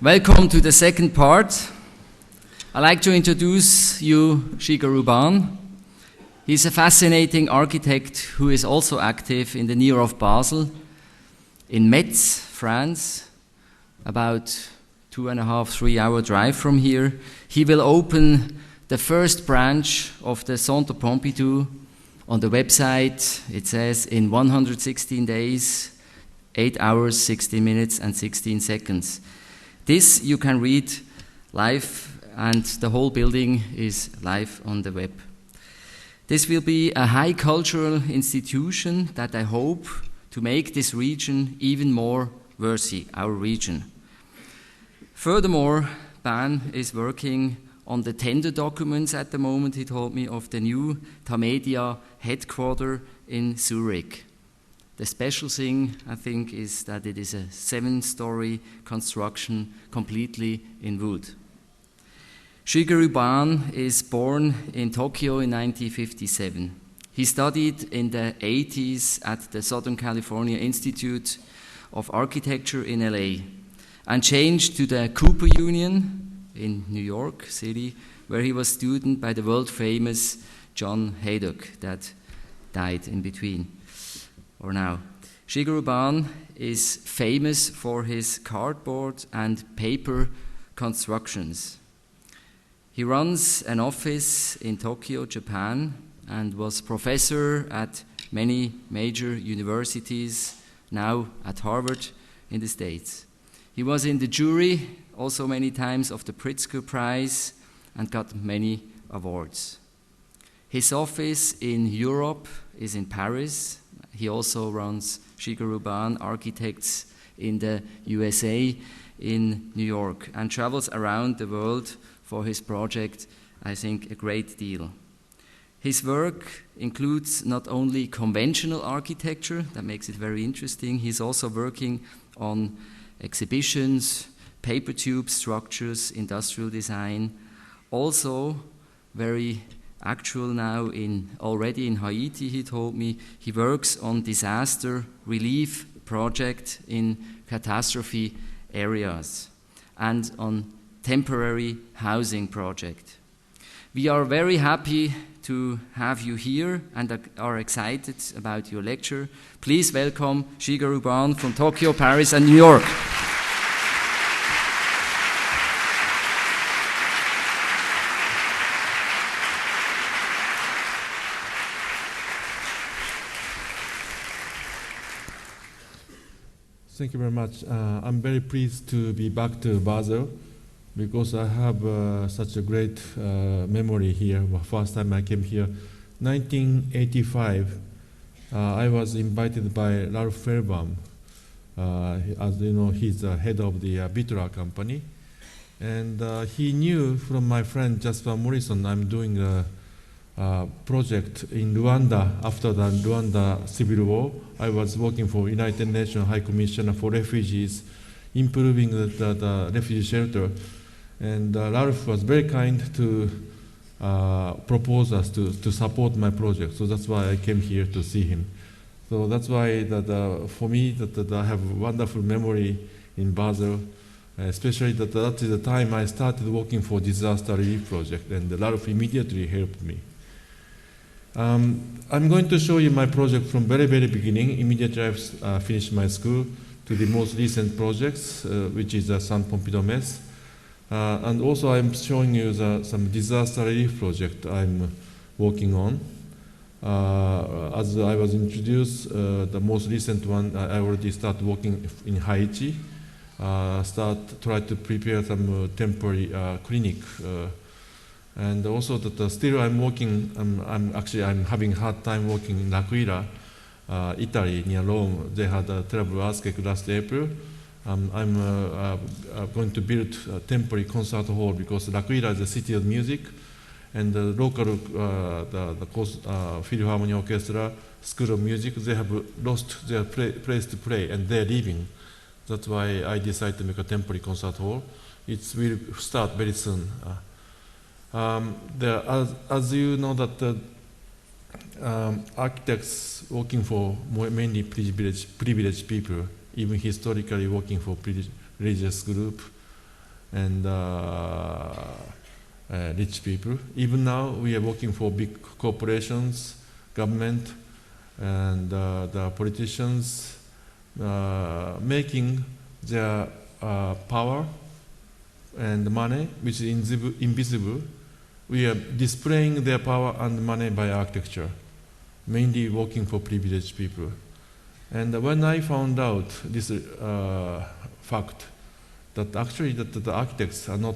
Welcome to the second part. I'd like to introduce you Shigeru Ban. He's a fascinating architect who is also active in the near of Basel, in Metz, France, about 2.5 to 3 hour drive from here. He will open the first branch of the Centre Pompidou. On the website it says in 116 days, 8 hours, 16 minutes and 16 seconds. This you can read live, and the whole building is live on the web. This will be a high cultural institution that I hope to make this region even more worthy, our region. Furthermore, Ban is working on the tender documents at the moment, he told me, of the new Tamedia headquarters in Zurich. The special thing, I think, is that it is a 7-story construction completely in wood. Shigeru Ban is born in Tokyo in 1957. He studied in the 80s at the Southern California Institute of Architecture in LA and changed to the Cooper Union in New York City, where he was student by the world-famous John Haydock that died in between. Or now. Shigeru Ban is famous for his cardboard and paper constructions. He runs an office in Tokyo, Japan, and was professor at many major universities, now at Harvard in the States. He was in the jury also many times of the Pritzker Prize and got many awards. His office in Europe is in Paris. He also runs Shigeru Ban Architects in the USA, in New York, and travels around the world for his project, I think, a great deal. His work includes not only conventional architecture, that makes it very interesting, he's also working on exhibitions, paper tube structures, industrial design, also very actual now already in Haiti, he told me. He works on disaster relief project in catastrophe areas and on temporary housing project. We are very happy to have you here and are excited about your lecture. Please welcome Shigeru Ban from Tokyo, Paris and New York. Thank you very much. I'm very pleased to be back to Basel because I have such a great memory here. First time I came here, 1985, I was invited by Ralph Fairbaum. As you know, he's the head of the Bitra company. And he knew from my friend Jasper Morrison I'm doing a project in Rwanda after the Rwanda Civil War. I was working for United Nations High Commissioner for Refugees, improving the refugee shelter. And Ralph was very kind to propose us to support my project. So that's why I came here to see him. So that's why for me I have a wonderful memory in Basel, especially that is the time I started working for disaster relief project, and Ralph immediately helped me. I'm going to show you my project from very beginning, immediately I've finished my school, to the most recent projects, which is the Centre Pompidou Metz. And also I'm showing you some disaster relief project I'm working on. As I was introduced, the most recent one, I already started working in Haiti, try to prepare some temporary clinic. And also still I'm working, I'm having hard time working in L'Aquila, Italy, near Rome. They had a terrible earthquake last April. I'm going to build a temporary concert hall because L'Aquila is a city of music, and the local Philharmonic Orchestra, School of Music, they have lost their place to play and they're leaving. That's why I decided to make a temporary concert hall. It will start very soon. As you know that architects working for mainly privileged people, even historically working for religious group, and rich people. Even now, we are working for big corporations, government, and the politicians making their power and money, which is invisible. We are displaying their power and money by architecture, mainly working for privileged people. And when I found out this fact, that actually the architects are not,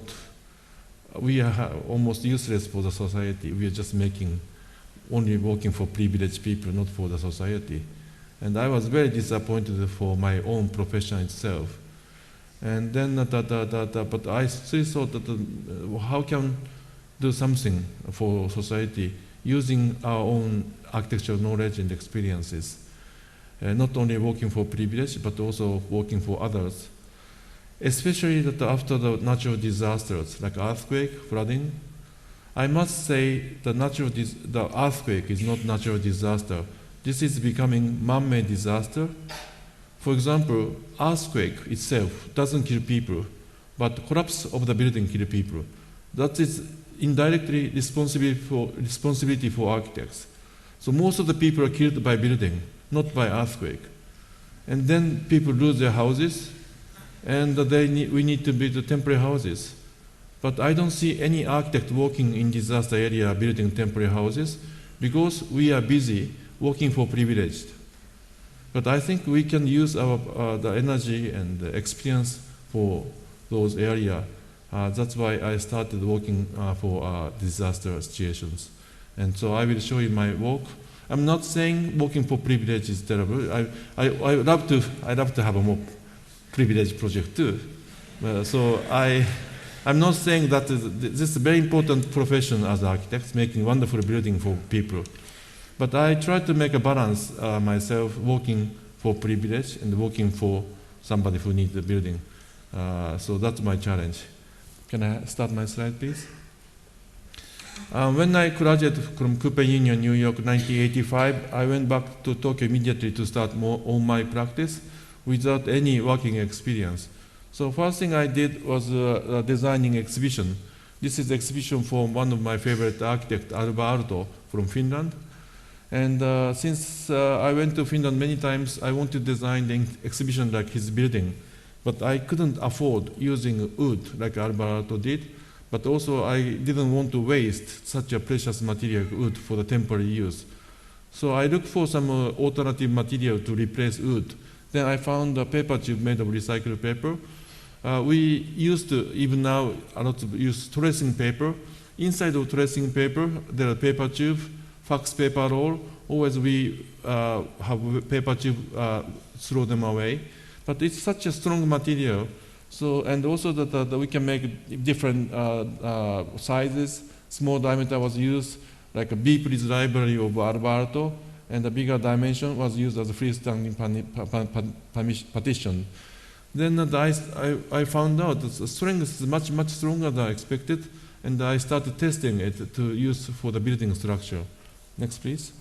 we are almost useless for the society. We are just only working for privileged people, not for the society. And I was very disappointed for my own profession itself. And then, but I still thought that how can do something for society using our own architectural knowledge and experiences. Not only working for privilege, but also working for others. Especially that after the natural disasters like earthquake, flooding, I must say the earthquake is not natural disaster. This is becoming man-made disaster. For example, earthquake itself doesn't kill people, but collapse of the building kills people. That is indirectly responsibility for architects. So most of the people are killed by building, not by earthquake. And then people lose their houses, and we need to build temporary houses. But I don't see any architect working in disaster area building temporary houses because we are busy working for privileged. But I think we can use the energy and the experience for those areas. That's why I started working for disaster situations. And so I will show you my work. I'm not saying working for privilege is terrible. I love to have a more privileged project too. So I'm not saying that this is a very important profession as architects, making wonderful building for people. But I try to make a balance myself, working for privilege and working for somebody who needs the building. So that's my challenge. Can I start my slide, please? When I graduated from Cooper Union, New York, 1985, I went back to Tokyo immediately to start more on my practice without any working experience. So first thing I did was designing exhibition. This is exhibition from one of my favorite architect, Alvarado from Finland. And since I went to Finland many times, I wanted to design the exhibition like his building. But I couldn't afford using wood like Alvarado did. But also I didn't want to waste such a precious material, wood, for the temporary use. So I looked for some alternative material to replace wood. Then I found a paper tube made of recycled paper. We used to, even now, a lot of use tracing paper. Inside of tracing paper, there are paper tube, fax paper roll. Always we have paper tube, throw them away. But it's such a strong material. So, and also that we can make different sizes. Small diameter was used, like a B-Please library of Alvarado, and the bigger dimension was used as a freestanding partition. Then I found out that the strength is much, much stronger than I expected, and I started testing it to use for the building structure. Next, please.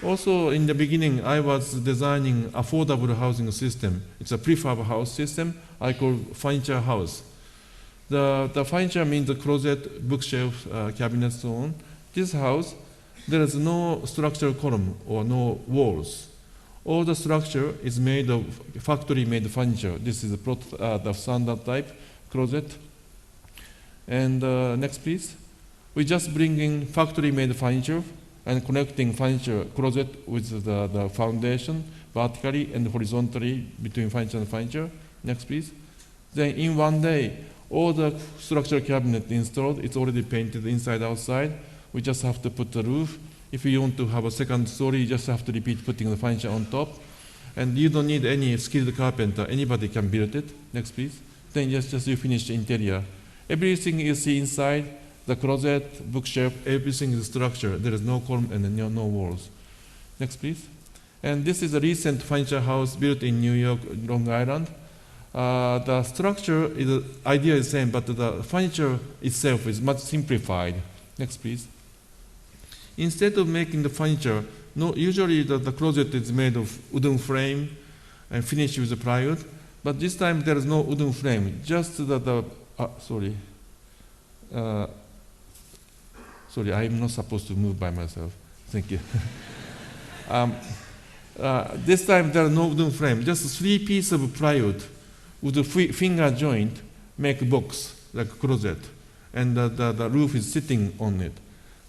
Also, in the beginning, I was designing affordable housing system. It's a prefab house system I call furniture house. The furniture means the closet, bookshelf, cabinets, so on. This house, there is no structural column or no walls. All the structure is made of factory-made furniture. This is the standard type closet. And next, please. We just bring in factory-made furniture and connecting furniture closet with the foundation vertically and horizontally between furniture and furniture. Next, please. Then in one day, all the structural cabinet installed. It's already painted inside, outside. We just have to put the roof. If you want to have a second story, you just have to repeat putting the furniture on top. And you don't need any skilled carpenter. Anybody can build it. Next, please. Then just you finish the interior. Everything you see inside, the closet, bookshelf, everything is structured. There is no column and no walls. Next, please. And this is a recent furniture house built in New York, Long Island. The structure is idea is the same, but the furniture itself is much simplified. Next, please. Instead of making the furniture, usually the closet is made of wooden frame and finished with the plywood. But this time there is no wooden frame, just the Sorry. Sorry, I'm not supposed to move by myself. Thank you. This time there are no wooden frame, just 3 pieces of plywood with a finger joint make a box, like a closet, and the roof is sitting on it.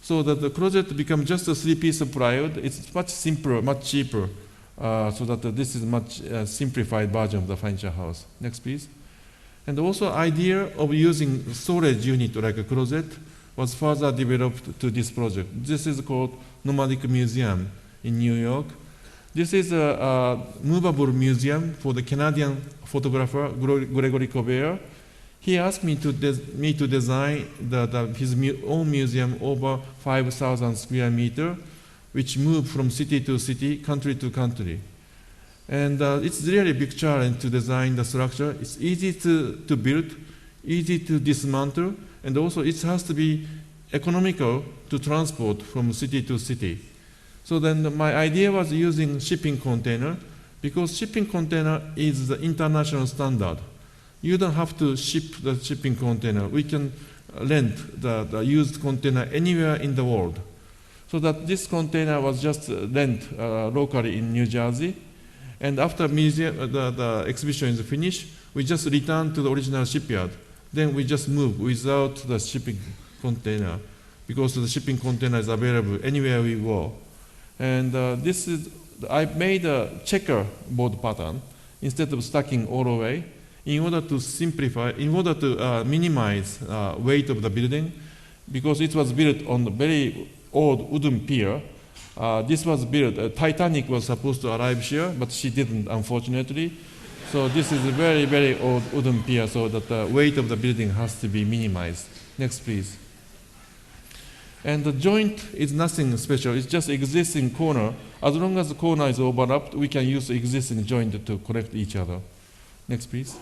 So that the closet becomes just a 3 pieces of plywood. It's much simpler, much cheaper, so that this is much simplified version of the furniture house. Next, please. And also idea of using storage unit like a closet was further developed to this project. This is called Nomadic Museum in New York. This is a movable museum for the Canadian photographer Gregory Colbert. He asked me to design his own museum over 5,000 square meters, which moved from city to city, country to country. And it's really a big challenge to design the structure. It's easy to build, easy to dismantle, and also it has to be economical to transport from city to city. So then my idea was using shipping container, because shipping container is the international standard. You don't have to ship the shipping container. We can rent the used container anywhere in the world. So that this container was just lent locally in New Jersey. And after the exhibition is finished, we just return to the original shipyard. Then we just move without the shipping container, because the shipping container is available anywhere we go. And I made a checkerboard pattern instead of stacking all the way, in order to simplify, in order to minimize weight of the building, because it was built on a very old wooden pier. This was built, Titanic was supposed to arrive here, but she didn't, unfortunately. So this is a very, very old wooden pier, so that the weight of the building has to be minimized. Next, please. And the joint is nothing special. It's just existing corner. As long as the corner is overlapped, we can use the existing joint to connect each other. Next, please.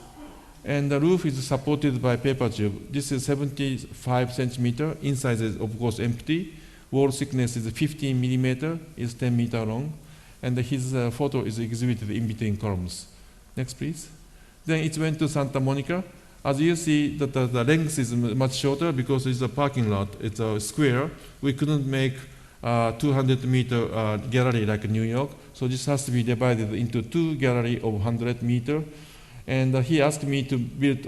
And the roof is supported by paper tube. This is 75 centimeter. Inside is, of course, empty. Wall thickness is 15 millimeter. It's 10 meter long. And his photo is exhibited in between columns. Next, please. Then it went to Santa Monica. As you see, the length is much shorter because it's a parking lot. It's a square. We couldn't make 200-meter gallery like New York. So this has to be divided into 2 galleries of 100 meters. And he asked me to build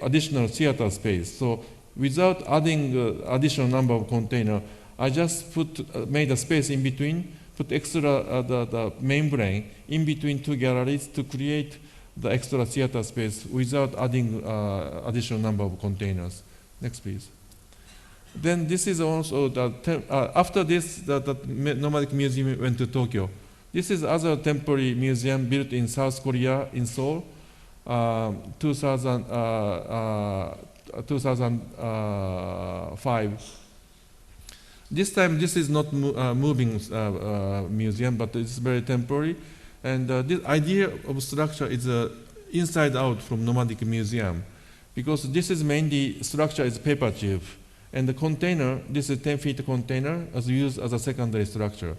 additional theater space. So without adding additional number of containers, I just made a space in between, put extra the membrane in between 2 galleries to create the extra theater space without adding additional number of containers. Next, please. Then this is also after this, the Nomadic Museum went to Tokyo. This is other temporary museum built in South Korea in Seoul, 2005. This time, this is not moving museum, but it's very temporary. And this idea of structure is inside out from Nomadic Museum, because this is mainly structure is paper tube, and the container, this is 10 feet container as used as a secondary structure.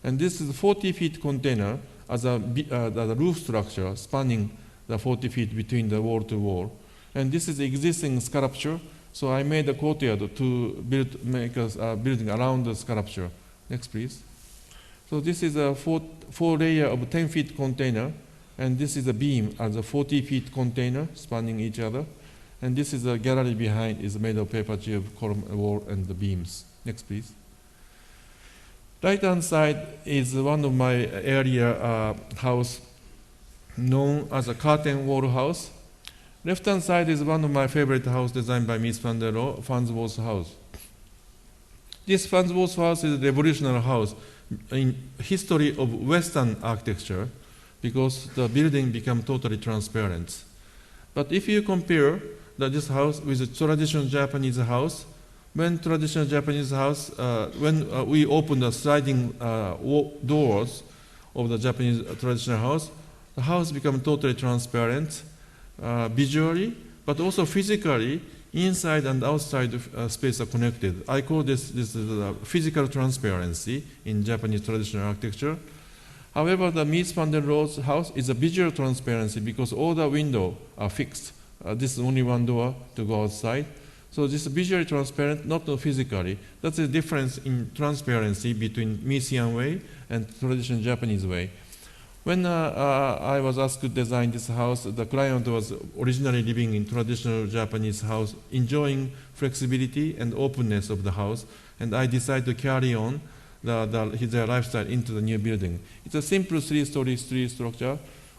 And this is 40 feet container as the roof structure spanning the 40 feet between the wall to wall. And this is existing sculpture, so I made a courtyard to make a building around the sculpture. Next, please. So this is a four layer of 10 feet container, and this is a beam as a 40 feet container spanning each other. And this is a gallery behind is made of paper tube, column wall, and the beams. Next, please. Right-hand side is one of my area house known as a curtain wall house. Left-hand side is one of my favorite house designed by Miss van der Rohe, Farnsworth House. This Farnsworth House is a revolutionary house in history of Western architecture, because the building became totally transparent. But if you compare this house with a traditional Japanese house, when traditional Japanese house, when we open the sliding doors of the Japanese traditional house, the house becomes totally transparent visually, but also physically. Inside and outside space are connected. I call this physical transparency in Japanese traditional architecture. However, the Mies van der Rohe's house is a visual transparency because all the windows are fixed This is only one door to go outside. So this is visually transparent, not physically. That's the difference in transparency between Miesian way and traditional Japanese way. When I was asked to design this house, the client was originally living in traditional Japanese house, enjoying flexibility and openness of the house, and I decided to carry on his lifestyle into the new building. It's a simple three-story street structure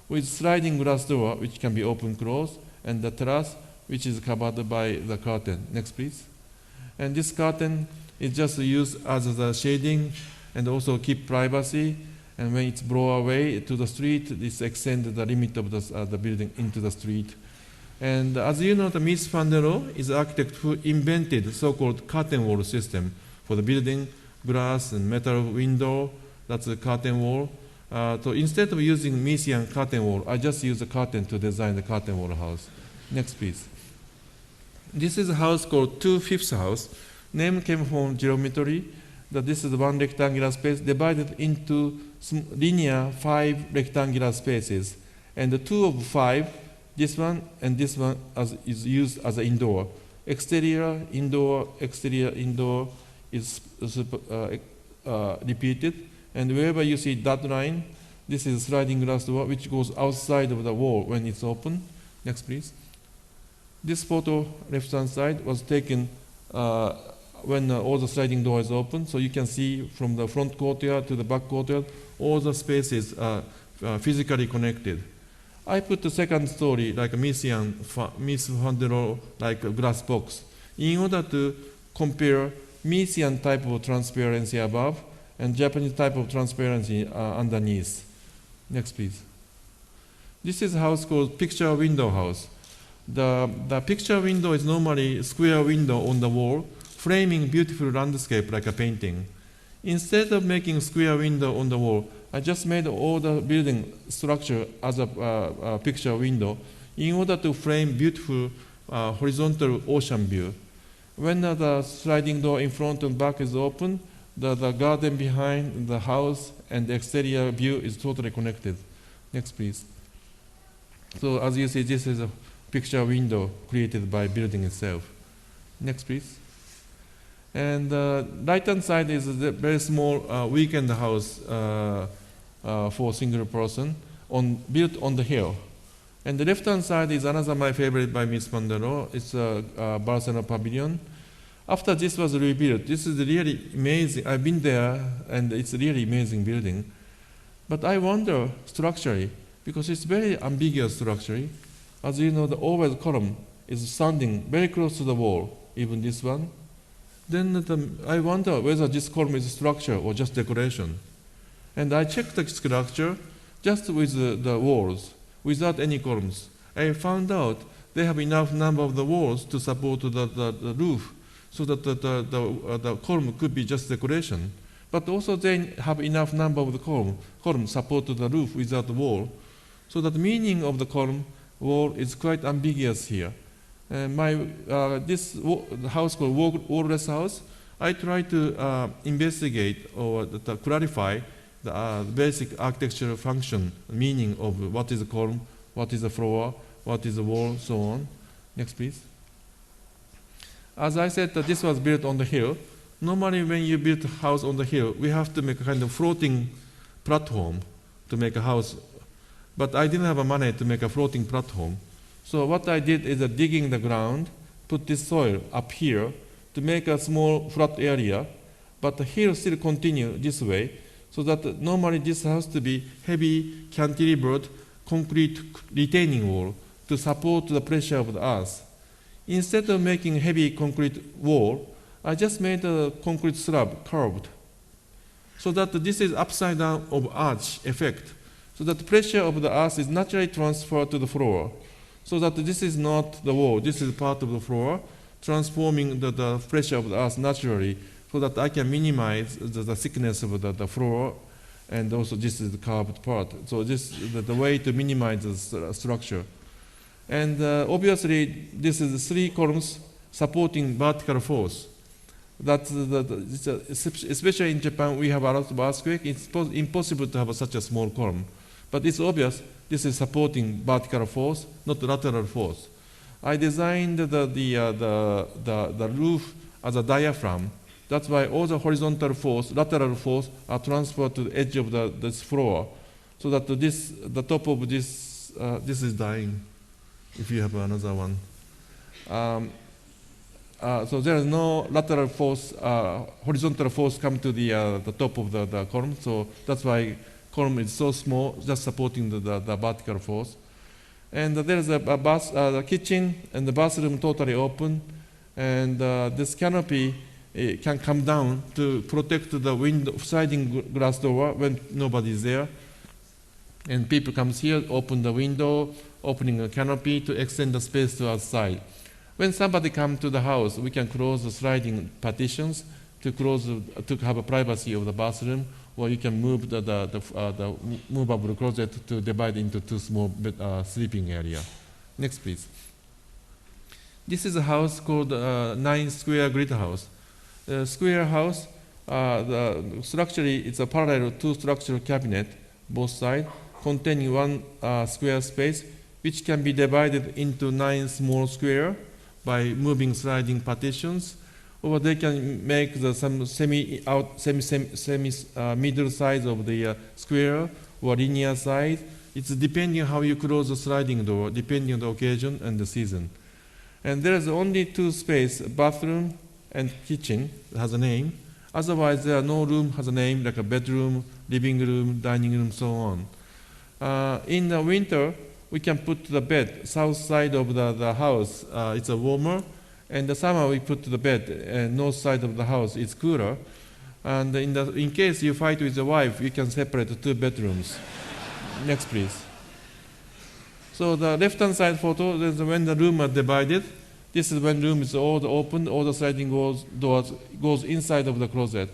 with sliding glass door, which can be open, closed, and the terrace, which is covered by the curtain. Next, please. And this curtain is just used as a shading and also keep privacy. And when it's blow away to the street, this extends the limit of the building into the street. And as you know, the Mies van der Rohe is the architect who invented so-called curtain wall system for the building, glass and metal window. That's the curtain wall. So instead of using Miesian curtain wall, I just use the curtain to design the curtain wall house. Next, please. This is a house called 2/5 house. Name came from geometry. That this is one rectangular space divided into linear 5 rectangular spaces. And the 2 of 5, this one and this one is used as an indoor. Exterior, indoor is repeated. And wherever you see that line, this is sliding glass door which goes outside of the wall when it's open. Next, please. This photo, left-hand side, was taken when all the sliding door is open. So you can see from the front courtyard to the back courtyard, all the spaces are physically connected. I put the second story like a Mies van der Rohe, like a glass box, in order to compare Miesian type of transparency above and Japanese type of transparency underneath. Next, please. This is a house called picture window house. The picture window is normally a square window on the wall, framing beautiful landscape like a painting. Instead of making square window on the wall, I just made all the building structure as a picture window in order to frame beautiful horizontal ocean view. When the sliding door in front and back is open, the garden behind the house and the exterior view is totally connected. Next, please. So as you see, this is a picture window created by building itself. Next, please. And right-hand side is a very small weekend house for a single person built on the hill. And the left-hand side is another my favorite by Mies van der Rohe. It's a Barcelona pavilion. After this was rebuilt, this is really amazing. I've been there, and it's a really amazing building. But I wonder structurally, because it's very ambiguous structurally. As you know, the overhead column is standing very close to the wall, even this one. Then I wonder whether this column is structure or just decoration. And I checked the structure just with the walls, without any columns. I found out they have enough number of the walls to support the roof, so that the column could be just decoration. But also they have enough number of the column support to the roof without the wall. So that the meaning of the column wall is quite ambiguous here. This house called Wallless House, I try to investigate or to clarify the basic architectural function, meaning of what is a column, what is a floor, what is a wall, so on. Next, please. As I said, that this was built on the hill. Normally, when you build a house on the hill, we have to make a kind of floating platform to make a house. But I didn't have money to make a floating platform. So what I did is digging the ground, put this soil up here to make a small flat area, but the hill still continue this way, so that normally this has to be heavy cantilevered concrete retaining wall to support the pressure of the earth. Instead of making heavy concrete wall, I just made a concrete slab curved, so that this is upside down of arch effect, so that the pressure of the earth is naturally transferred to the floor. So that this is not the wall, this is part of the floor, transforming the pressure of the earth naturally, so that I can minimize the thickness of the floor, and also this is the curved part. So this is the way to minimize the structure. And obviously, this is 3 columns supporting vertical force. That's especially in Japan, we have a lot of earthquake. It's impossible to have such a small column. But it's obvious this is supporting vertical force, not lateral force. I designed the roof as a diaphragm. That's why all the horizontal force, lateral force are transferred to the edge of this floor, so that the top of this is dying. If you have another one, so there is no lateral force, horizontal force come to the top of the column. So that's why column is so small, just supporting the vertical force. And there is the kitchen and the bathroom totally open, and this canopy can come down to protect the window, sliding glass door when nobody is there. And people comes here, open the window, opening a canopy to extend the space to outside. When somebody comes to the house, we can close the sliding partitions to have a privacy of the bathroom, or you can move the movable closet to divide into two small sleeping area. Next, please. This is a house called 9 square grid house. The square house, structurally, it's a parallel two structural cabinet, both sides, containing one square space, which can be divided into 9 small square by moving sliding partitions, or they can make some middle size of the square or linear size. It's depending how you close the sliding door, depending on the occasion and the season. And there is only 2 spaces, bathroom and kitchen has a name. Otherwise, there are no room has a name, like a bedroom, living room, dining room, so on. In the winter, we can put the bed south side of the house. It's a warmer. And the summer, we put the bed north side of the house. It's cooler. And in case you fight with your wife, you can separate the 2 bedrooms. Next, please. So the left-hand side photo is when the room are divided. This is when room is all open, all the sliding doors goes inside of the closet.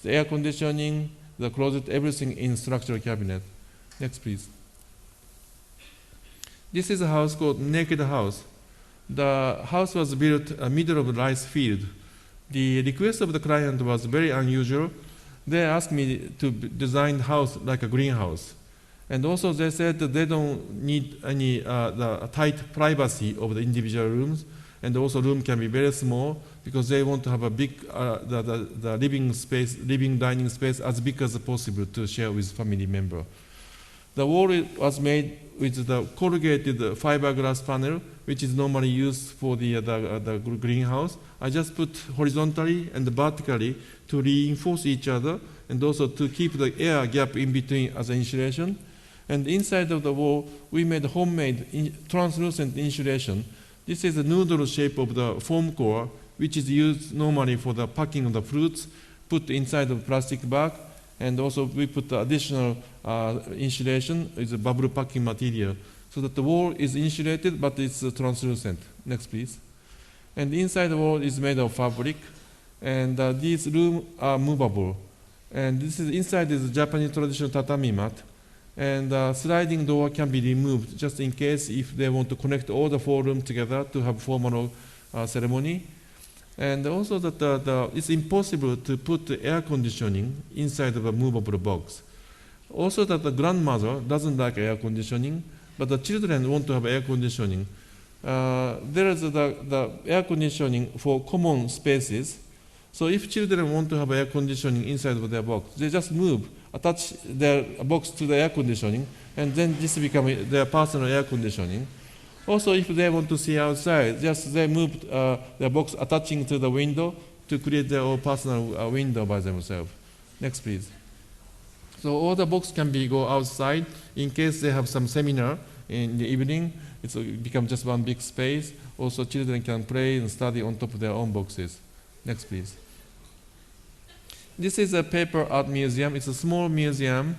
The air conditioning, the closet, everything in structural cabinet. Next, please. This is a house called Naked House. The house was built in the middle of a rice field. The request of the client was very unusual. They asked me to design the house like a greenhouse. And also they said that they don't need any the tight privacy of the individual rooms. And also room can be very small because they want to have a big the living dining space as big as possible to share with family member. The wall was made with the corrugated fiberglass panel, which is normally used for the greenhouse. I just put horizontally and vertically to reinforce each other and also to keep the air gap in between as an insulation. And inside of the wall, we made homemade translucent insulation. This is a noodle shape of the foam core, which is used normally for the packing of the fruits, put inside of plastic bag. And also we put the additional insulation, it's a bubble packing material, so that the wall is insulated, but it's translucent. Next, please. And inside the wall is made of fabric, and these rooms are movable. And this is inside is Japanese traditional tatami mat, and sliding door can be removed just in case if they want to connect all the 4 rooms together to have formal ceremony. And also that it's impossible to put the air conditioning inside of a movable box. Also that the grandmother doesn't like air conditioning, but the children want to have air conditioning. There is the air conditioning for common spaces. So if children want to have air conditioning inside of their box, they just attach their box to the air conditioning, and then this becomes their personal air conditioning. Also, if they want to see outside, just they move their box attaching to the window to create their own personal window by themselves. Next, please. So all the box can go outside in case they have some seminar in the evening. It's become just one big space. Also, children can play and study on top of their own boxes. Next, please. This is a paper art museum. It's a small museum.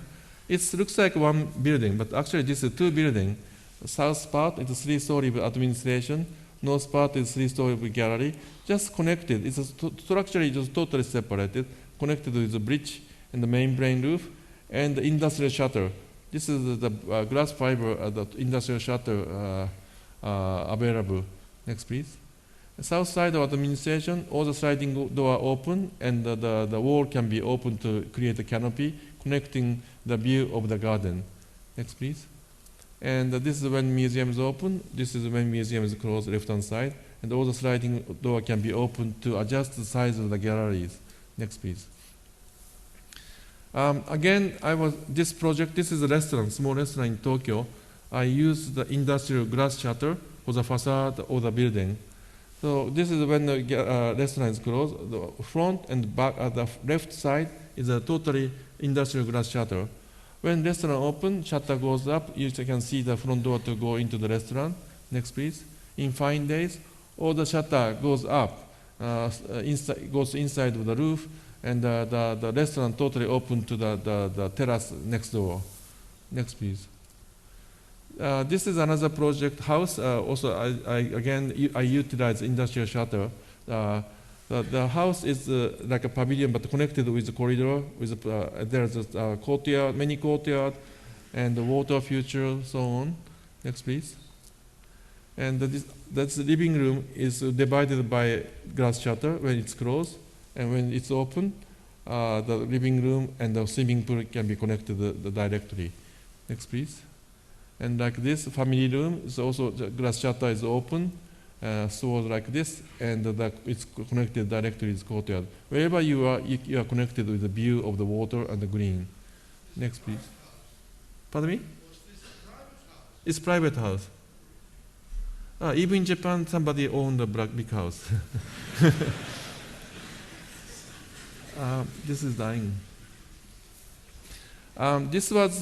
It looks like one building, but actually this is 2 buildings. The south part is a 3-story administration. North part is 3-story gallery. Just connected. It's structurally just totally separated, connected with the bridge and the membrane roof and the industrial shutter. This is the glass fiber, the industrial shutter available. Next, please. The south side of the administration, all the sliding door open, and the wall can be open to create a canopy connecting the view of the garden. Next, please. And this is when museum is open. This is when museum is closed, left-hand side. And all the sliding door can be opened to adjust the size of the galleries. Next, please. Again, this project, this is a restaurant, small restaurant in Tokyo. I used the industrial glass shutter for the facade of the building. So this is when the restaurant is closed. The front and back at the left side is a totally industrial glass shutter. When restaurant open, shutter goes up. You can see the front door to go into the restaurant. Next, please. In fine days, all the shutter goes up, goes inside of the roof, and the restaurant totally open to the terrace next door. Next, please. This is another project house. Also, I utilize industrial shutter. The house is like a pavilion, but connected with the corridor. There's a courtyard, many courtyard, and the water feature, so on. Next, please. And that's the living room is divided by glass shutter when it's closed, and when it's open, the living room and the swimming pool can be connected directly. Next, please. And like this, family room is also the glass shutter is open, so like this, and it's connected directly with courtyard. Wherever you are connected with the view of the water and the green. Next, please. Pardon me? It's private house. Even in Japan, somebody owned a big house. This is dying. This was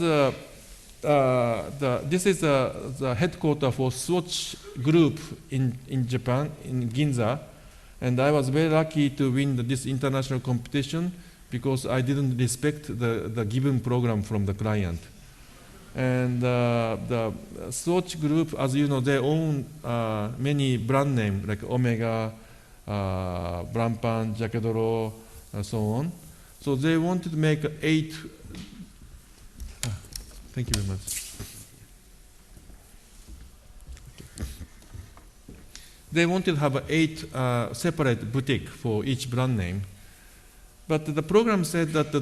this is the headquarters for Swatch Group in Japan, in Ginza. And I was very lucky to win this international competition because I didn't respect the given program from the client. And the Swatch Group, as you know, they own many brand names like Omega, Brampan, Jacquedoro, and so on. So they wanted to make 8. Thank you very much. They wanted to have 8 separate boutiques for each brand name. But the program said that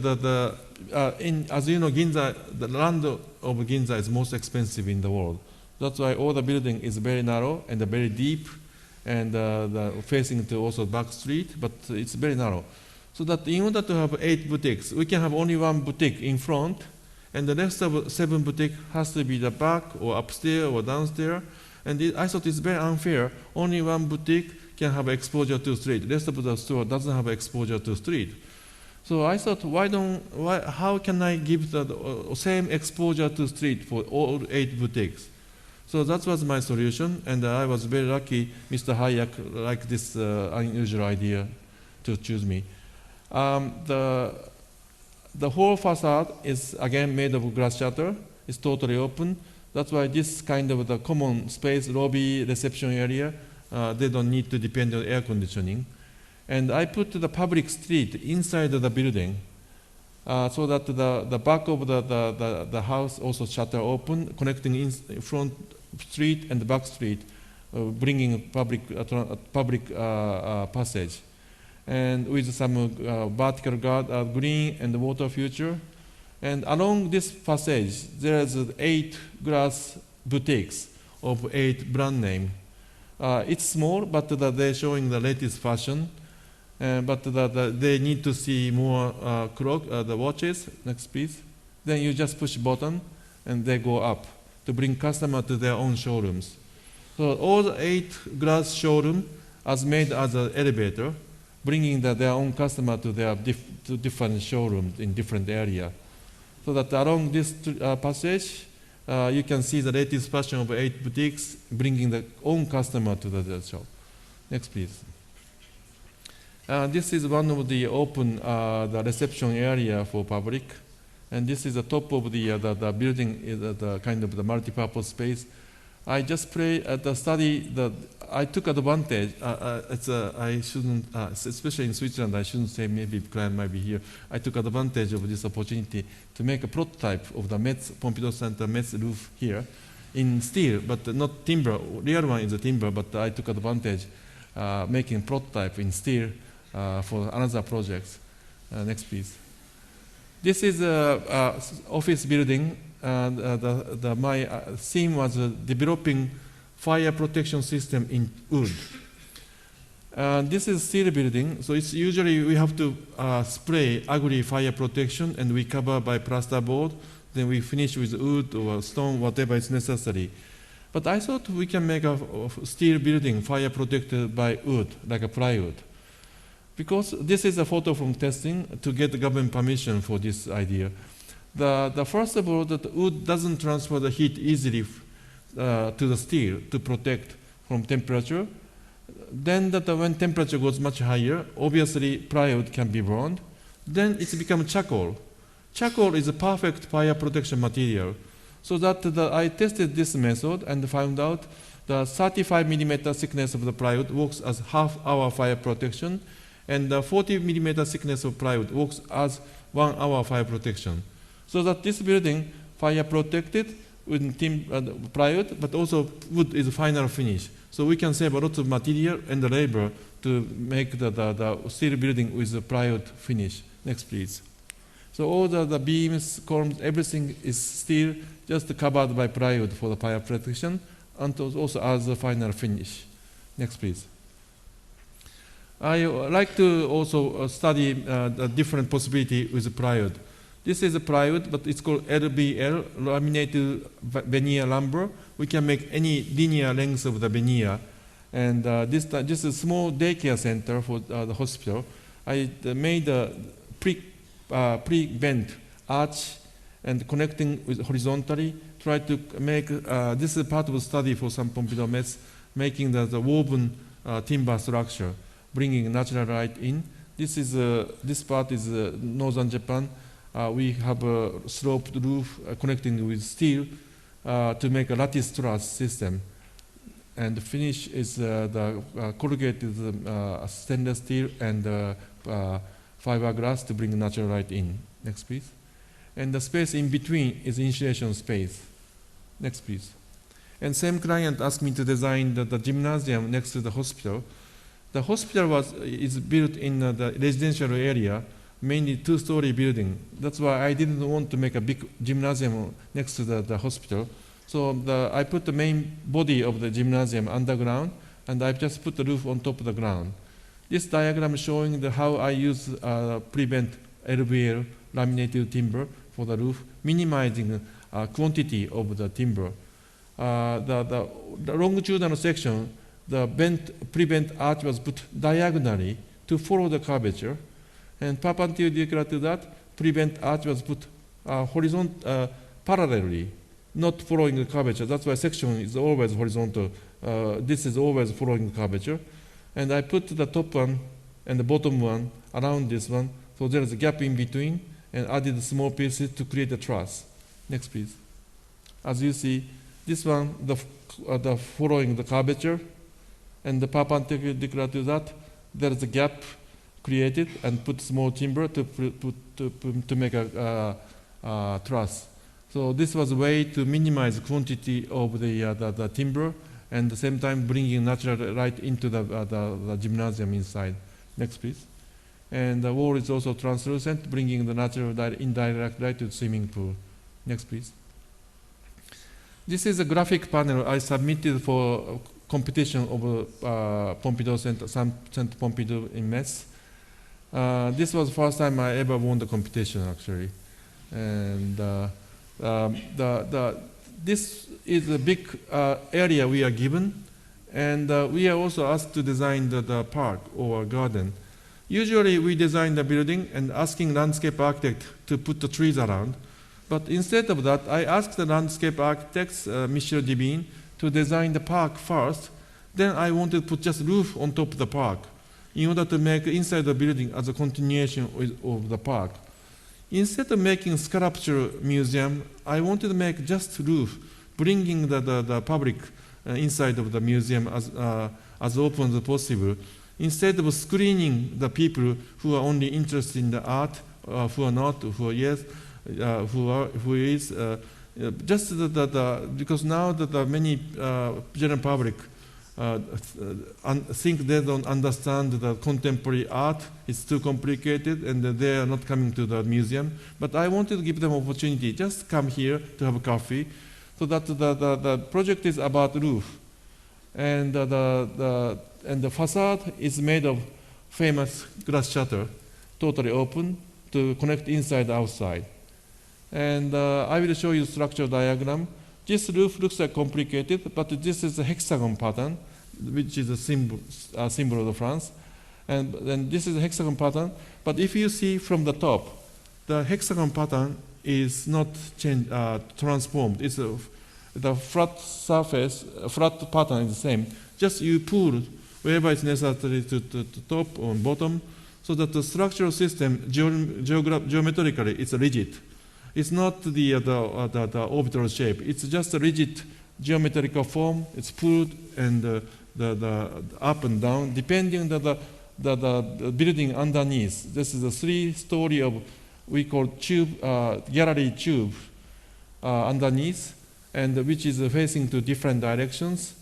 as you know, Ginza, the land of Ginza is most expensive in the world. That's why all the building is very narrow and very deep, and facing to also back street, but it's very narrow. So that in order to have 8 boutiques, we can have only 1 boutique in front, and the rest of 7 boutiques has to be the back or upstairs or downstairs. And I thought it's very unfair. Only 1 boutique can have exposure to street. The rest of the store doesn't have exposure to street. So I thought, how can I give the same exposure to street for all 8 boutiques? So that was my solution, and I was very lucky Mr. Hayek liked this unusual idea to choose me. The whole facade is again made of glass shutter. It's totally open. That's why this kind of the common space, lobby, reception area, they don't need to depend on air conditioning. And I put the public street inside of the building so that the back of the house also shutter open, connecting in front street and the back street, bringing public passage. And with some vertical guard, green and water feature. And along this passage, there's 8 glass boutiques of 8 brand name. It's small, but they're showing the latest fashion. But they need to see more the watches. Next, please. Then you just push button, and they go up to bring customer to their own showrooms. So all the 8 glass showroom is made as an elevator, bringing their own customer to their different showrooms in different area. So that along this passage, you can see the latest fashion of 8 boutiques, bringing their own customer to the shop. Next, please. This is one of the open the reception area for public, and this is the top of the building, is the kind of the multi-purpose space. I just study I took advantage. I shouldn't, especially in Switzerland, I shouldn't say, maybe client might be here. I took advantage of this opportunity to make a prototype of the Metz Pompidou Center Metz roof here in steel, but not timber. Real one is a timber, but I took advantage making prototype in steel for another project. Next, please. This is a office building, and my theme was developing fire protection system in wood. This is steel building, so it's usually we have to spray ugly fire protection, and we cover by plasterboard. Then we finish with wood or stone, whatever is necessary. But I thought we can make a steel building fire protected by wood, like a plywood. Because this is a photo from testing to get the government permission for this idea. The first of all, that wood doesn't transfer the heat easily to the steel to protect from temperature. Then that when temperature goes much higher, obviously plywood can be burned. Then it's become charcoal. Charcoal is a perfect fire protection material. So that I tested this method and found out the 35 millimeter thickness of the plywood works as half hour fire protection, and the 40 millimeter thickness of plywood works as 1 hour fire protection. So that this building fire protected with plywood, but also wood is final finish. So we can save a lot of material and the labor to make the steel building with the plywood finish. Next, please. So all the beams, columns, everything is steel, just covered by plywood for the fire protection, and also as the final finish. Next, please. I like to also study the different possibility with the plywood. This is a plywood, but it's called LBL, laminated veneer lumber. We can make any linear length of the veneer. And this is a small daycare center for the hospital. I made a pre-bent arch and connecting with horizontally. Try to make, this is part of the study for some Pompidou method, making the woven timber structure, bringing natural light in. This part is northern Japan. We have a sloped roof connecting with steel to make a lattice truss system. And the finish is the corrugated stainless steel and fiberglass to bring natural light in. Next, please. And the space in between is insulation space. Next, please. And same client asked me to design the gymnasium next to the hospital. The hospital is built in the residential area, mainly two-story building. That's why I didn't want to make a big gymnasium next to the hospital. So I put the main body of the gymnasium underground, and I just put the roof on top of the ground. This diagram showing how I use prevent LVL laminated timber for the roof, minimizing quantity of the timber. The longitudinal section, the prevent arch was put diagonally to follow the curvature, and perpendicular to that, prevent arch was put parallelly, not following the curvature. That's why section is always horizontal. This is always following the curvature. And I put the top one and the bottom one around this one, so there is a gap in between, and added small pieces to create a truss. Next, please. As you see, this one, the following the curvature, and the perpendicular to that, there is a gap created, and put small timber to make a truss. So this was a way to minimize quantity of the timber, and at the same time bringing natural light into the gymnasium inside. Next, please. And the wall is also translucent, bringing the natural indirect light to the swimming pool. Next, please. This is a graphic panel I submitted for competition of Pompidou Center Pompidou in Metz. This was the first time I ever won the competition, actually. And this is a big area we are given, and we are also asked to design the park or garden. Usually we design the building and asking landscape architect to put the trees around. But instead of that, I asked the landscape architects, Michel Divine, to design the park first. Then I wanted to put just roof on top of the park in order to make inside the building as a continuation of the park. Instead of making sculpture museum, I wanted to make just roof, bringing the public inside of the museum as open as possible. Instead of screening the people who are only interested in the art, who are not, who are yes, who is, just because now that many general public think they don't understand the contemporary art. It's too complicated, and they are not coming to the museum. But I wanted to give them opportunity. Just come here to have a coffee. So that the project is about roof, and the facade is made of famous glass shutter, totally open to connect inside and outside. And I will show you structural diagram. This roof looks like complicated, but this is a hexagon pattern, which is a symbol of France. And then this is a hexagon pattern. But if you see from the top, the hexagon pattern is not transformed. It's the flat surface, flat pattern is the same. Just you pull wherever it's necessary to top or bottom, so that the structural system geometrically is rigid. It's not the orbital shape. It's just a rigid geometrical form. It's pulled and the up and down, depending on the building underneath. This is a 3-story of we call tube, gallery tube underneath, and which is facing to different directions.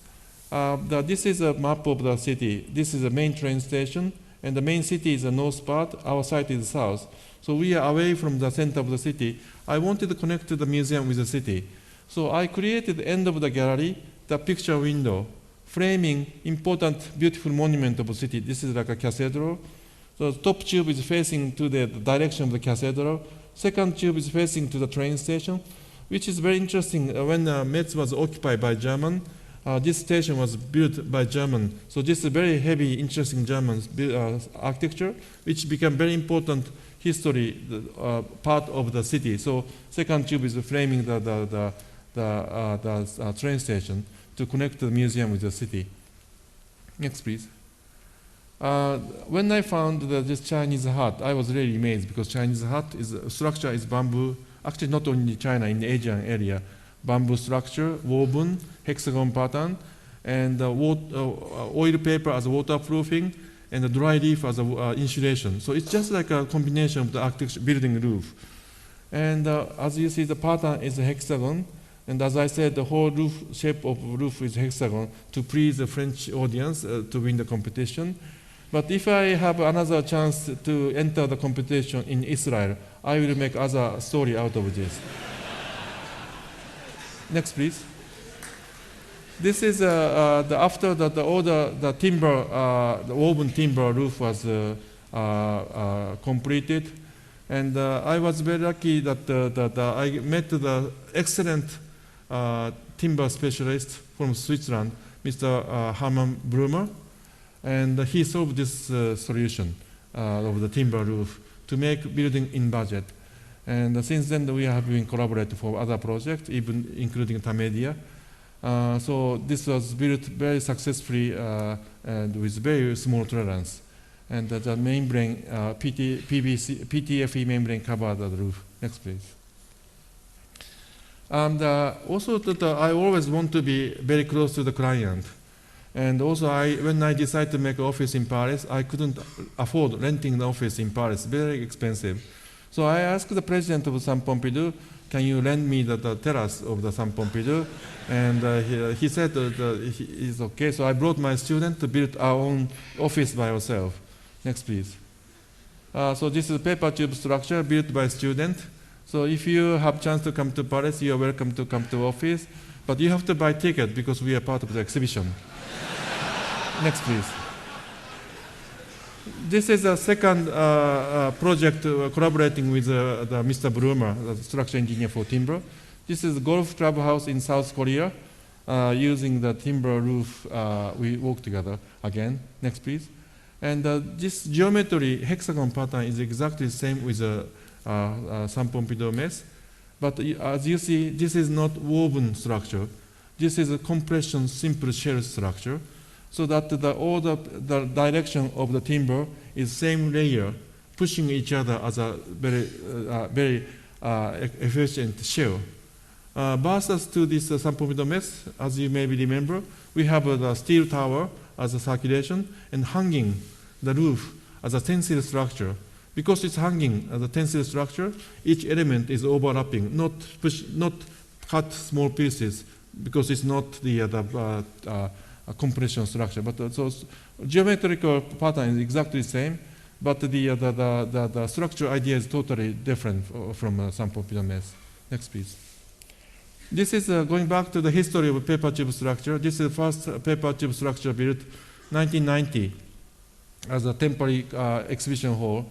This is a map of the city. This is the main train station, and the main city is the north part. Our site is south. So we are away from the center of the city. I wanted to connect to the museum with the city. So I created the end of the gallery, the picture window, framing important, beautiful monument of the city. This is like a cathedral. So the top tube is facing to the direction of the cathedral. Second tube is facing to the train station, which is very interesting. When Metz was occupied by German, this station was built by German. So this is a very heavy, interesting German architecture, which became very important history part of the city. So second tube is framing the train station to connect the museum with the city. Next, please. When I found this Chinese hut, I was really amazed because Chinese hut structure is bamboo. Actually, not only in China, in the Asian area, bamboo structure, woven, hexagon pattern, and oil paper as waterproofing, and the dry leaf as insulation. So it's just like a combination of the architecture building roof. And as you see, the pattern is a hexagon. And as I said, the whole roof shape of roof is hexagon to please the French audience to win the competition. But if I have another chance to enter the competition in Israel, I will make other story out of this. Next, please. This is after all the timber, the woven timber roof was completed, and I was very lucky that I met the excellent timber specialist from Switzerland, Mr. Hermann Blumer, and he solved this solution of the timber roof to make building in budget. And since then, we have been collaborating for other projects, even including Tamedia. So this was built very successfully and with very small tolerance. And the membrane, PTFE membrane covered the roof. Next, please. And also, I always want to be very close to the client. And also, when I decided to make an office in Paris, I couldn't afford renting the office in Paris, very expensive. So I asked the president of Saint Pompidou, can you lend me the terrace of the Saint Pompidou? And he said he's okay. So I brought my student to build our own office by ourselves. Next, please. So this is a paper tube structure built by a student. So if you have chance to come to Paris, you are welcome to come to office. But you have to buy ticket because we are part of the exhibition. Next, please. This is a second project collaborating with Mr. Blumer, the structural engineer for timber. This is a golf clubhouse in South Korea using the timber roof. We work together again. Next, please. And this geometry hexagon pattern is exactly the same with the Saint Pompidou Metz. But as you see, this is not woven structure. This is a compression simple shell structure. So that all the direction of the timber is same layer, pushing each other as a very efficient shell. Versus to this Saint Pompidou Metz, as you maybe remember, we have the steel tower as a circulation and hanging the roof as a tensile structure. Because it's hanging as a tensile structure, each element is overlapping, not cut small pieces, because it's not the compression structure. But so geometrical pattern is exactly the same, but the structure idea is totally different from sample pyramid. Next, please. This is going back to the history of paper tube structure. This is the first paper tube structure built 1990 as a temporary exhibition hall.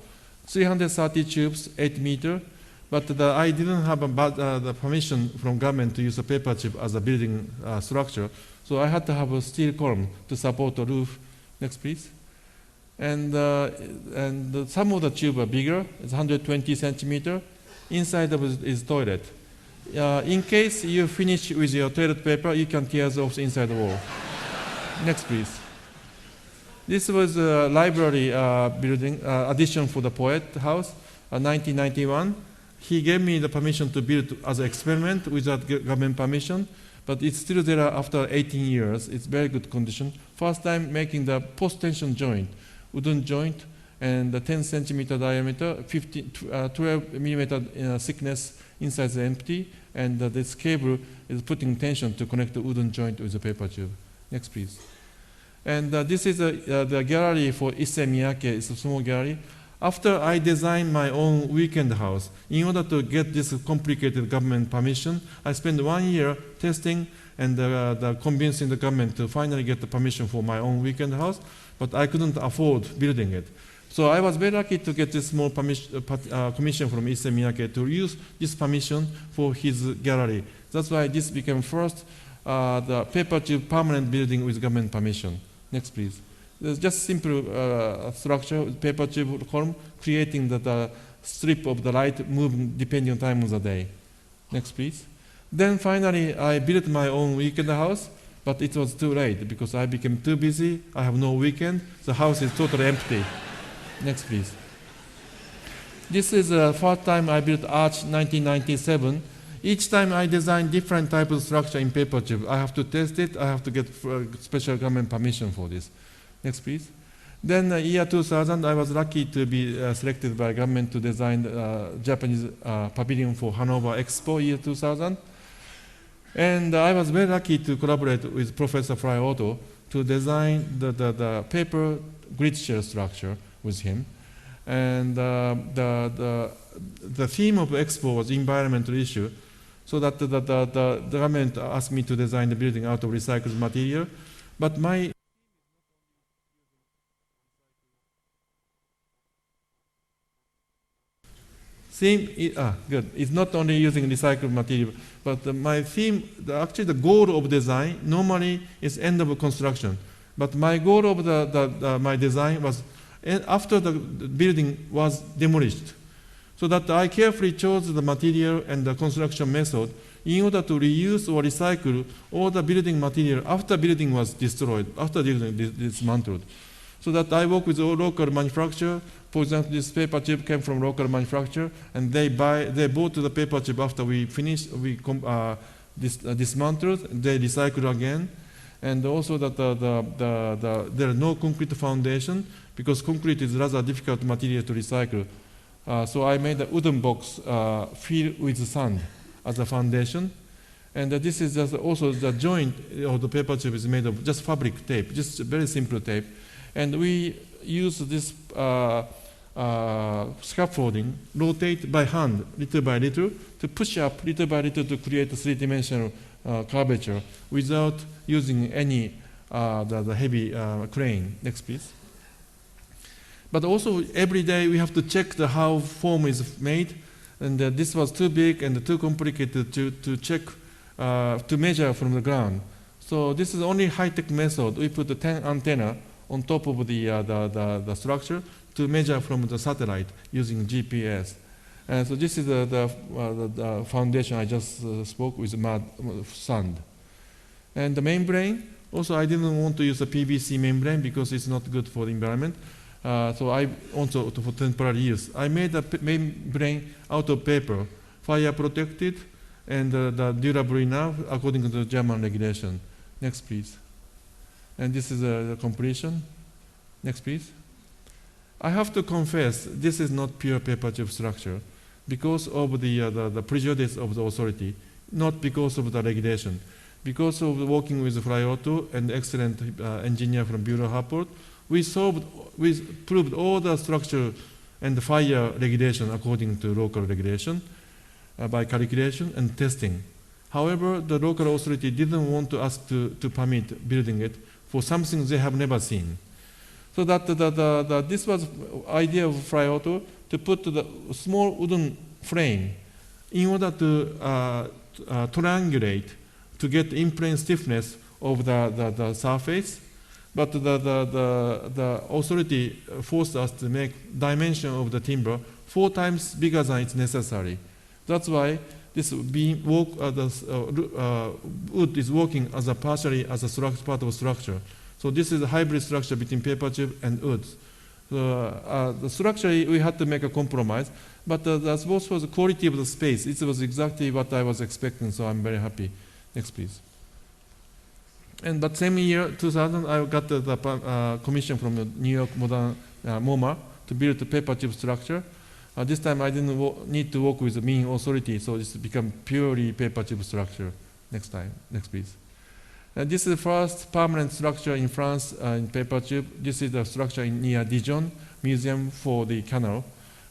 330 tubes, 8 meters. But I didn't have the permission from government to use a paper tube as a building structure. So I had to have a steel column to support the roof. Next, please. And some of the tube are bigger. It's 120 centimeters. Inside of it is toilet. In case you finish with your toilet paper, you can tear off the inside wall. Next, please. This was a library building addition for the poet house, 1991. He gave me the permission to build as an experiment without government permission, but it's still there after 18 years. It's very good condition. First time making the post-tension joint, wooden joint, and the 10 centimeter diameter, 12 millimeter thickness inside the empty, and this cable is putting tension to connect the wooden joint with the paper tube. Next, please. And this is the gallery for Issei Miyake. It's a small gallery. After I designed my own weekend house, in order to get this complicated government permission, I spent 1 year testing and convincing the government to finally get the permission for my own weekend house, but I couldn't afford building it. So I was very lucky to get this small commission from Issei Miyake to use this permission for his gallery. That's why this became first the paper tube permanent building with government permission. Next, please. There's just simple structure, paper tube column, creating the strip of the light moving depending on time of the day. Next, please. Then finally, I built my own weekend house, but it was too late because I became too busy. I have no weekend. The house is totally empty. Next, please. This is the first time I built Arch 1997. Each time I design different type of structure in paper tube. I have to test it. I have to get special government permission for this. Next, please. Then year 2000, I was lucky to be selected by government to design Japanese pavilion for Hanover Expo year 2000. And I was very lucky to collaborate with Professor Fry Otto to design the paper grid shell structure with him. And the theme of the expo was environmental issue, so that the government asked me to design the building out of recycled material. But my theme is, good. It's not only using recycled material, but my theme, actually the goal of design normally is end of construction. But my goal of my design was after the building was demolished. So that I carefully chose the material and the construction method in order to reuse or recycle all the building material after building was destroyed, after building dismantled. So that I work with a local manufacturer. For example, this paper tube came from local manufacturer, and they bought the paper tube after we finished, we dismantled, they recycle again. And also that there are no concrete foundation, because concrete is rather difficult material to recycle. So I made a wooden box filled with sand as a foundation. And this is just also the joint of the paper tube is made of just fabric tape, just very simple tape. And we use this scaffolding, rotate by hand, little by little, to push up little by little to create a three-dimensional curvature without using any the heavy crane. Next, please. But also every day we have to check how form is made, and this was too big and too complicated to check, to measure from the ground. So this is only high-tech method. We put the 10 antenna on top of the structure to measure from the satellite using GPS. And so this is the foundation I just spoke with mud, sand. And the membrane, also I didn't want to use a PVC membrane because it's not good for the environment. So I also, for temporary use, I made a membrane out of paper, fire protected, and durable enough according to the German regulation. Next, please. And this is the completion. Next, please. I have to confess, this is not pure paper tube structure because of the prejudice of the authority, not because of the regulation. Because of working with FlyAuto and excellent engineer from Bureau Harport, we proved all the structure and the fire regulation according to local regulation by calculation and testing. However, the local authority didn't want to ask to permit building it for something they have never seen. So that this was idea of FlyAuto to put the small wooden frame in order to triangulate to get in-plane stiffness of the surface. But the authority forced us to make dimension of the timber 4 times bigger than it's necessary. That's why this wood is working as partially as a part of a structure. So this is a hybrid structure between paper tube and wood. The structure we had to make a compromise, but as both for the quality of the space, it was exactly what I was expecting. So I'm very happy. Next, please. And but same year, 2000, I got the commission from the New York Modern MoMA to build a paper tube structure. This time I didn't need to work with the main authority, so it's become purely paper tube structure. Next please. This is the first permanent structure in France in paper tube. This is the structure near Dijon Museum for the canal.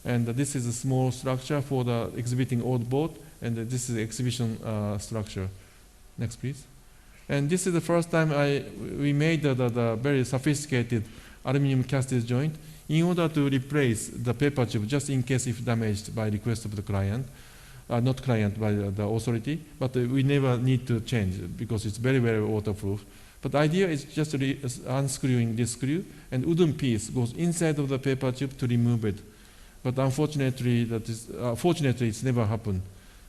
And this is a small structure for the exhibiting old boat. And this is the exhibition structure. Next, please. And this is the first time we made the very sophisticated aluminum casted joint in order to replace the paper tube just in case if damaged by request of the client. Not client, by the authority, but we never need to change because it's very, very waterproof. But the idea is just unscrewing this screw and wooden piece goes inside of the paper tube to remove it. But unfortunately, fortunately, it's never happened.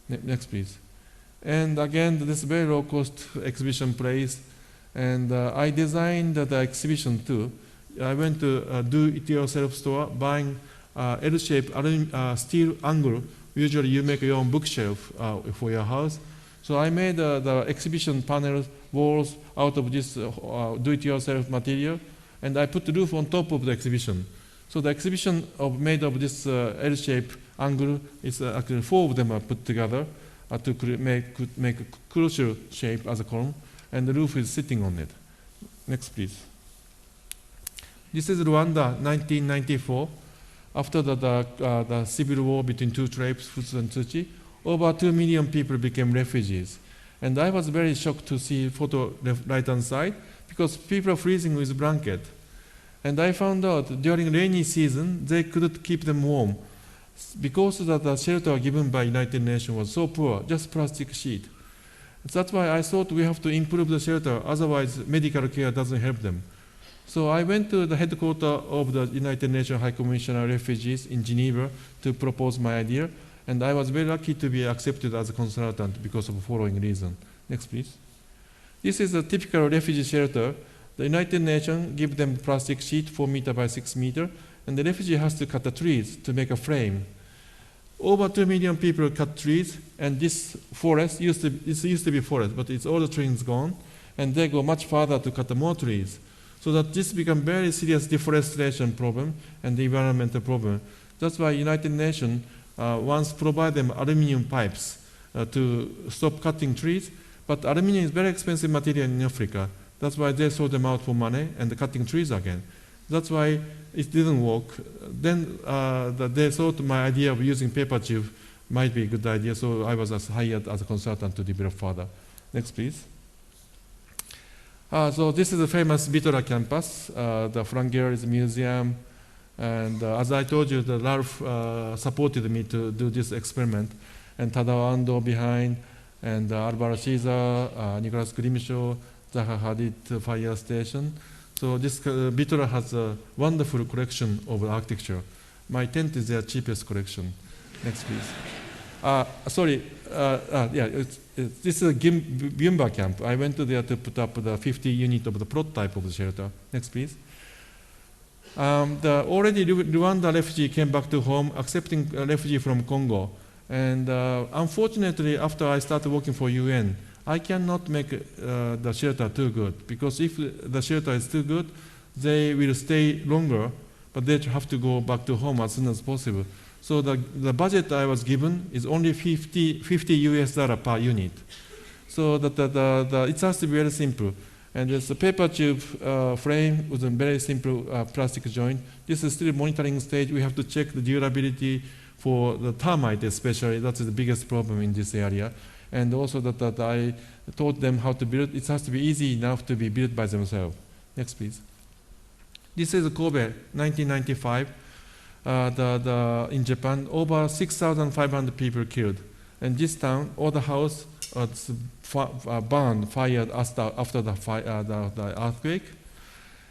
Next, please. And again, this very low-cost exhibition place, and I designed the exhibition too. I went to do-it-yourself store, buying L-shaped steel angle. Usually, you make your own bookshelf for your house. So I made the exhibition panels, walls out of this do-it-yourself material, and I put the roof on top of the exhibition. So the exhibition made of this L-shaped angle is actually 4 of them are put together to make a crucial shape as a column, and the roof is sitting on it. Next, please. This is Rwanda, 1994. After the civil war between two tribes, Hutu and Tutsi, over 2 million people became refugees. And I was very shocked to see photo right-hand side because people are freezing with blanket. And I found out during rainy season, they couldn't keep them warm because the shelter given by United Nations was so poor, just plastic sheet. That's why I thought we have to improve the shelter, otherwise medical care doesn't help them. So I went to the headquarters of the United Nations High Commissioner of Refugees in Geneva to propose my idea, and I was very lucky to be accepted as a consultant because of the following reason. Next, please. This is a typical refugee shelter. The United Nations give them plastic sheet 4 meters by 6 meters, and the refugee has to cut the trees to make a frame. Over 2 million people cut trees, and this forest used to be forest, but it's all the trees gone, and they go much farther to cut more trees. So that this become very serious deforestation problem and the environmental problem. That's why United Nations once provide them aluminum pipes to stop cutting trees, but aluminum is very expensive material in Africa. That's why they sold them out for money and cutting trees again. That's why it didn't work. Then they thought my idea of using paper tube might be a good idea, so I was hired as a consultant to develop further. Next, please. So this is the famous Bitola campus, the Frank Gehry's museum, and as I told you, the Ralph supported me to do this experiment, and Tadao Ando behind, and Alvaro Siza, Nicholas Grimshaw, Zaha Hadid fire station. So this Bitola has a wonderful collection of architecture. My tent is their cheapest collection. Next, please. This is a Byumba camp. I went to there to put up the 50 unit of the prototype of the shelter. Next, please. The already Rwanda refugee came back to home, accepting a refugee from Congo. And unfortunately, after I started working for UN, I cannot make the shelter too good, because if the shelter is too good, they will stay longer, but they have to go back to home as soon as possible. So the budget I was given is only $50 per unit. So it has to be very simple. And there's a paper tube frame with a very simple plastic joint. This is still monitoring stage. We have to check the durability for the termite especially. That's the biggest problem in this area. And also that I taught them how to build. It has to be easy enough to be built by themselves. Next, please. This is Kobe, 1995. In Japan, over 6,500 people killed. And this town, all the house burned, fired after the earthquake.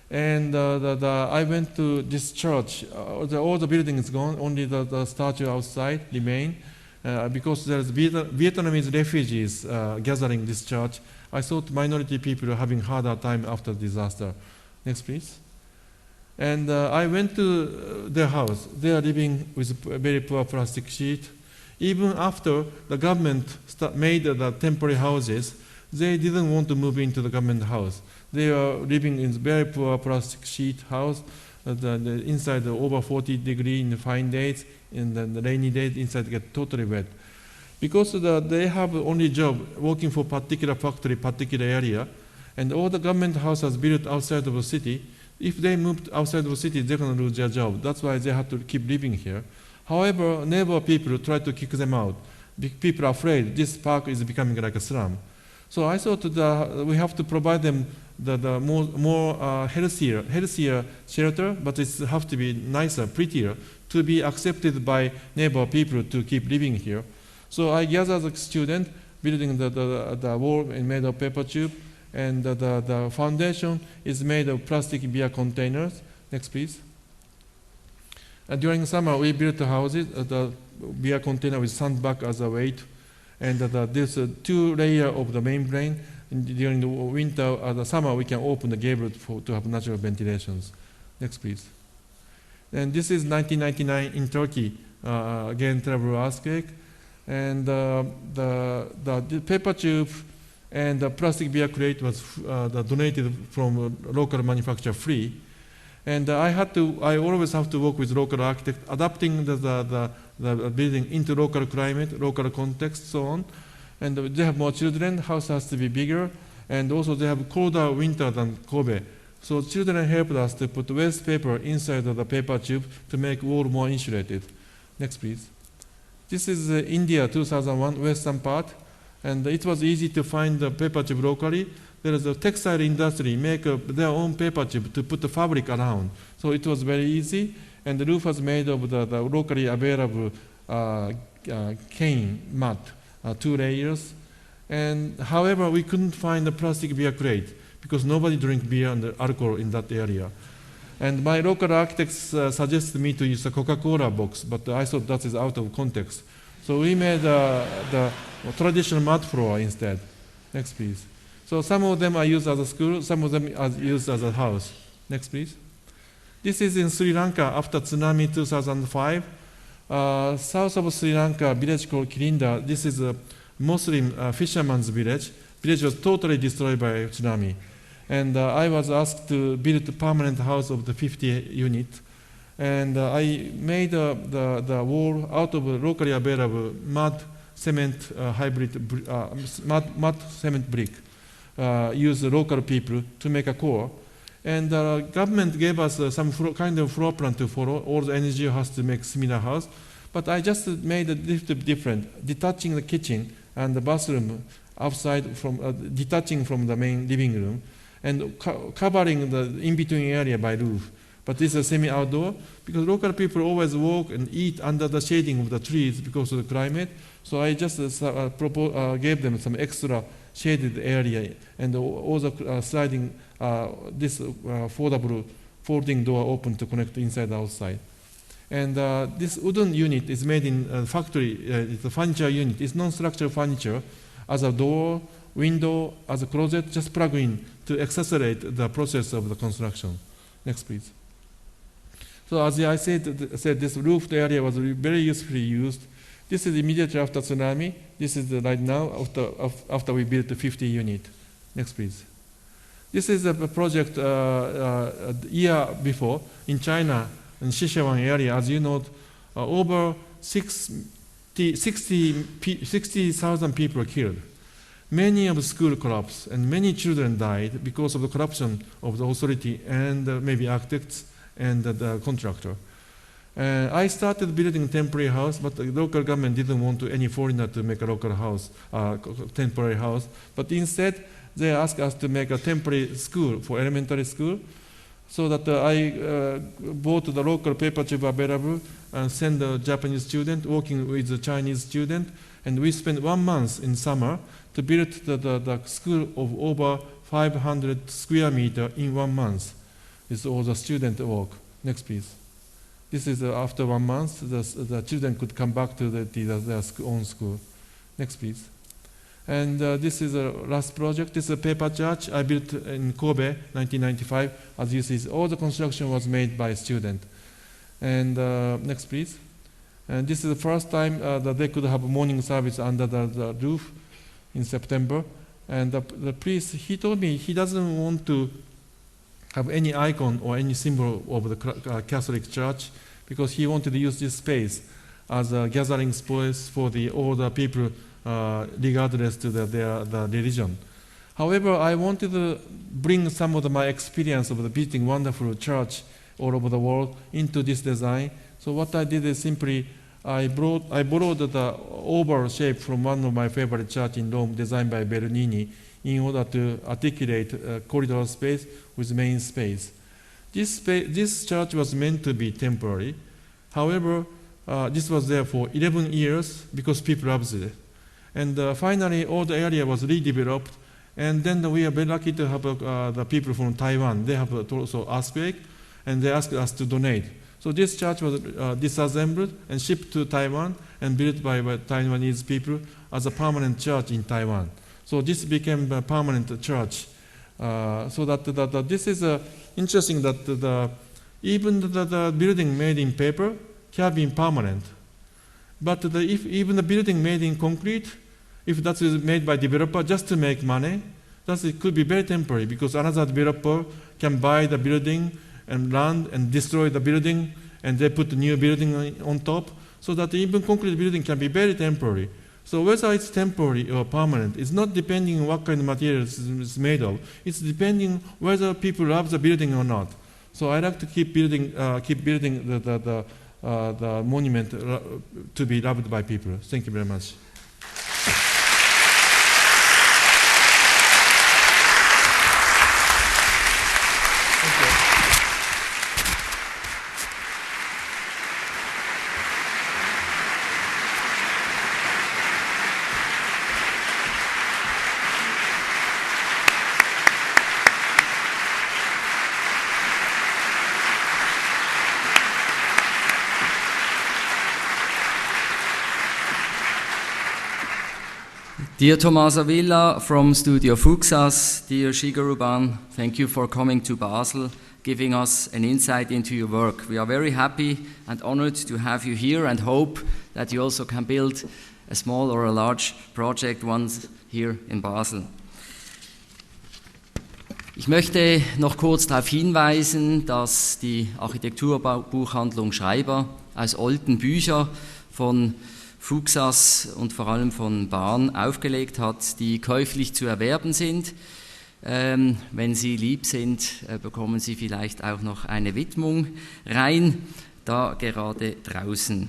And I went to this church. All the building is gone. Only the statue outside remain. Because there's Vietnamese refugees gathering this church. I thought minority people are having harder time after disaster. Next, please. And I went to their house. They are living with a very poor plastic sheet. Even after the government made the temporary houses, they didn't want to move into the government house. They are living in very poor plastic sheet house. The inside over 40 degrees in the fine days, in the rainy days, inside get totally wet. Because they have only job working for particular factory, particular area, and all the government houses built outside of the city. If they moved outside of the city, they're going to lose their job. That's why they have to keep living here. However, neighbor people try to kick them out. People are afraid this park is becoming like a slum. So I thought we have to provide them the more healthier shelter, but it has to be nicer, prettier, to be accepted by neighbor people to keep living here. So I gathered the student, building the wall made of paper tube, and the foundation is made of plastic beer containers. Next, please. During summer, we built the houses, the beer container with sandbag as a weight, and there's a 2-layer of the membrane. During the winter, the summer, we can open the gable to have natural ventilations. Next, please. And this is 1999 in Turkey, again, terrible earthquake. And the paper tube and the plastic beer crate was donated from a local manufacturer free. And I always have to work with local architects, adapting the building into local climate, local context, so on. And they have more children, house has to be bigger, and also they have colder winter than Kobe. So children helped us to put waste paper inside of the paper tube to make wall more insulated. Next, please. This is India 2001, western part, and it was easy to find the paper tube locally. There is a textile industry make their own paper tube to put the fabric around. So it was very easy, and the roof was made of the locally available cane mat, 2 layers. And however, we couldn't find the plastic beer crate because nobody drank beer and alcohol in that area. And my local architects suggested me to use a Coca-Cola box, but I thought that is out of context. So we made the traditional mud floor instead. Next, please. So some of them are used as a school, some of them are used as a house. Next, please. This is in Sri Lanka after tsunami 2005. South of Sri Lanka, village called Kilinda. This is a Muslim fisherman's village. Village was totally destroyed by tsunami. And I was asked to build a permanent house of the 50 unit. And I made the wall out of locally available mud cement hybrid, mud cement brick. Use the local people to make a core. And the government gave us some kind of floor plan to follow. All the NGO has to make similar house. But I just made it different, detaching the kitchen and the bathroom outside from, detaching from the main living room, and covering the in-between area by roof. But this is semi-outdoor, because local people always walk and eat under the shading of the trees because of the climate. So I just gave them some extra shaded area, and also sliding this folding door open to connect inside and outside. And this wooden unit is made in a factory. It's a furniture unit. It's non-structural furniture. As a door, window, as a closet, just plug in to accelerate the process of the construction. Next, please. So as I said, this roofed area was very usefully used. This is immediately after tsunami. This is right now after we built the 50 unit. Next, please. This is a project a year before in China, in Sichuan area. As you know, over 60,000 people killed. many of the school collapsed and many children died because of the corruption of the authority and maybe architects and the contractor. I started building a temporary house, but the local government didn't want any foreigner to make a local house, temporary house. But instead, they asked us to make a temporary school for elementary school. So that I bought the local paper tube available and sent a Japanese student working with a Chinese student. And we spent 1 month in summer to build the school of over 500 square meters in 1 month. This is all the student work. Next, please. This is after 1 month, the children could come back to their own school. Next, please. And this is the last project. This is a paper church I built in Kobe, 1995. As you see, all the construction was made by a student. And next, please. And this is the first time that they could have a morning service under the roof in September. And the priest, he told me he doesn't want to have any icon or any symbol of the Catholic Church because he wanted to use this space as a gathering space for all the people regardless to their religion. However, I wanted to bring some of my experience of the visiting wonderful church all over the world into this design. So what I did is simply I borrowed the oval shape from one of my favorite churches in Rome, designed by Bernini, in order to articulate a corridor space with main space. This church was meant to be temporary. However, this was there for 11 years because people loved it. And finally, all the area was redeveloped. And then we are very lucky to have the people from Taiwan. They have also earthquake, and they asked us to donate. So this church was disassembled and shipped to Taiwan and built by Taiwanese people as a permanent church in Taiwan. So this became a permanent church. So that this is interesting that even the building made in paper can be permanent. But if even the building made in concrete, if that is made by developer just to make money, it could be very temporary because another developer can buy the building and land and destroy the building and they put a new building on top, so that even concrete building can be very temporary. So whether it's temporary or permanent, it's not depending on what kind of materials it's made of. It's depending whether people love the building or not. So I like to keep building the monument to be loved by people. Thank you very much. Dear Tommaso Villa from Studio Fuxas, dear Shigeru Ban, thank you for coming to Basel, giving us an insight into your work. We are very happy and honored to have you here and hope that you also can build a small or a large project once here in Basel. Ich möchte noch kurz darauf hinweisen, dass die Architekturbuchhandlung Schreiber aus alten Büchern von Fuxas und vor allem von Ban aufgelegt hat, die käuflich zu erwerben sind. Wenn Sie lieb sind, bekommen Sie vielleicht auch noch eine Widmung rein, da gerade draußen.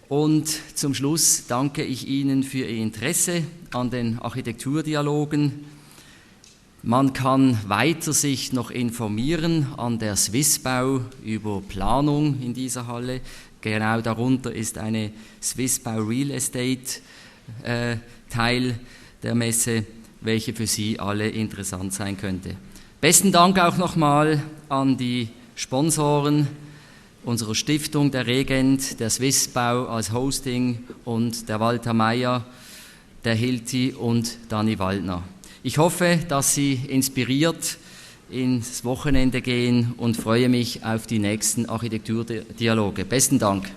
Und zum Schluss danke ich Ihnen für Ihr Interesse an den Architekturdialogen. Man kann weiter sich noch informieren an der SWISSBAU über Planung in dieser Halle. Genau darunter ist eine SWISSBAU Real Estate Teil der Messe, welche für Sie alle interessant sein könnte. Besten Dank auch nochmal an die Sponsoren unserer Stiftung, der Regent, der SWISSBAU als Hosting und der Walter Meyer, der Hilti und Dani Waldner. Ich hoffe, dass Sie inspiriert ins Wochenende gehen und freue mich auf die nächsten Architekturdialoge. Besten Dank.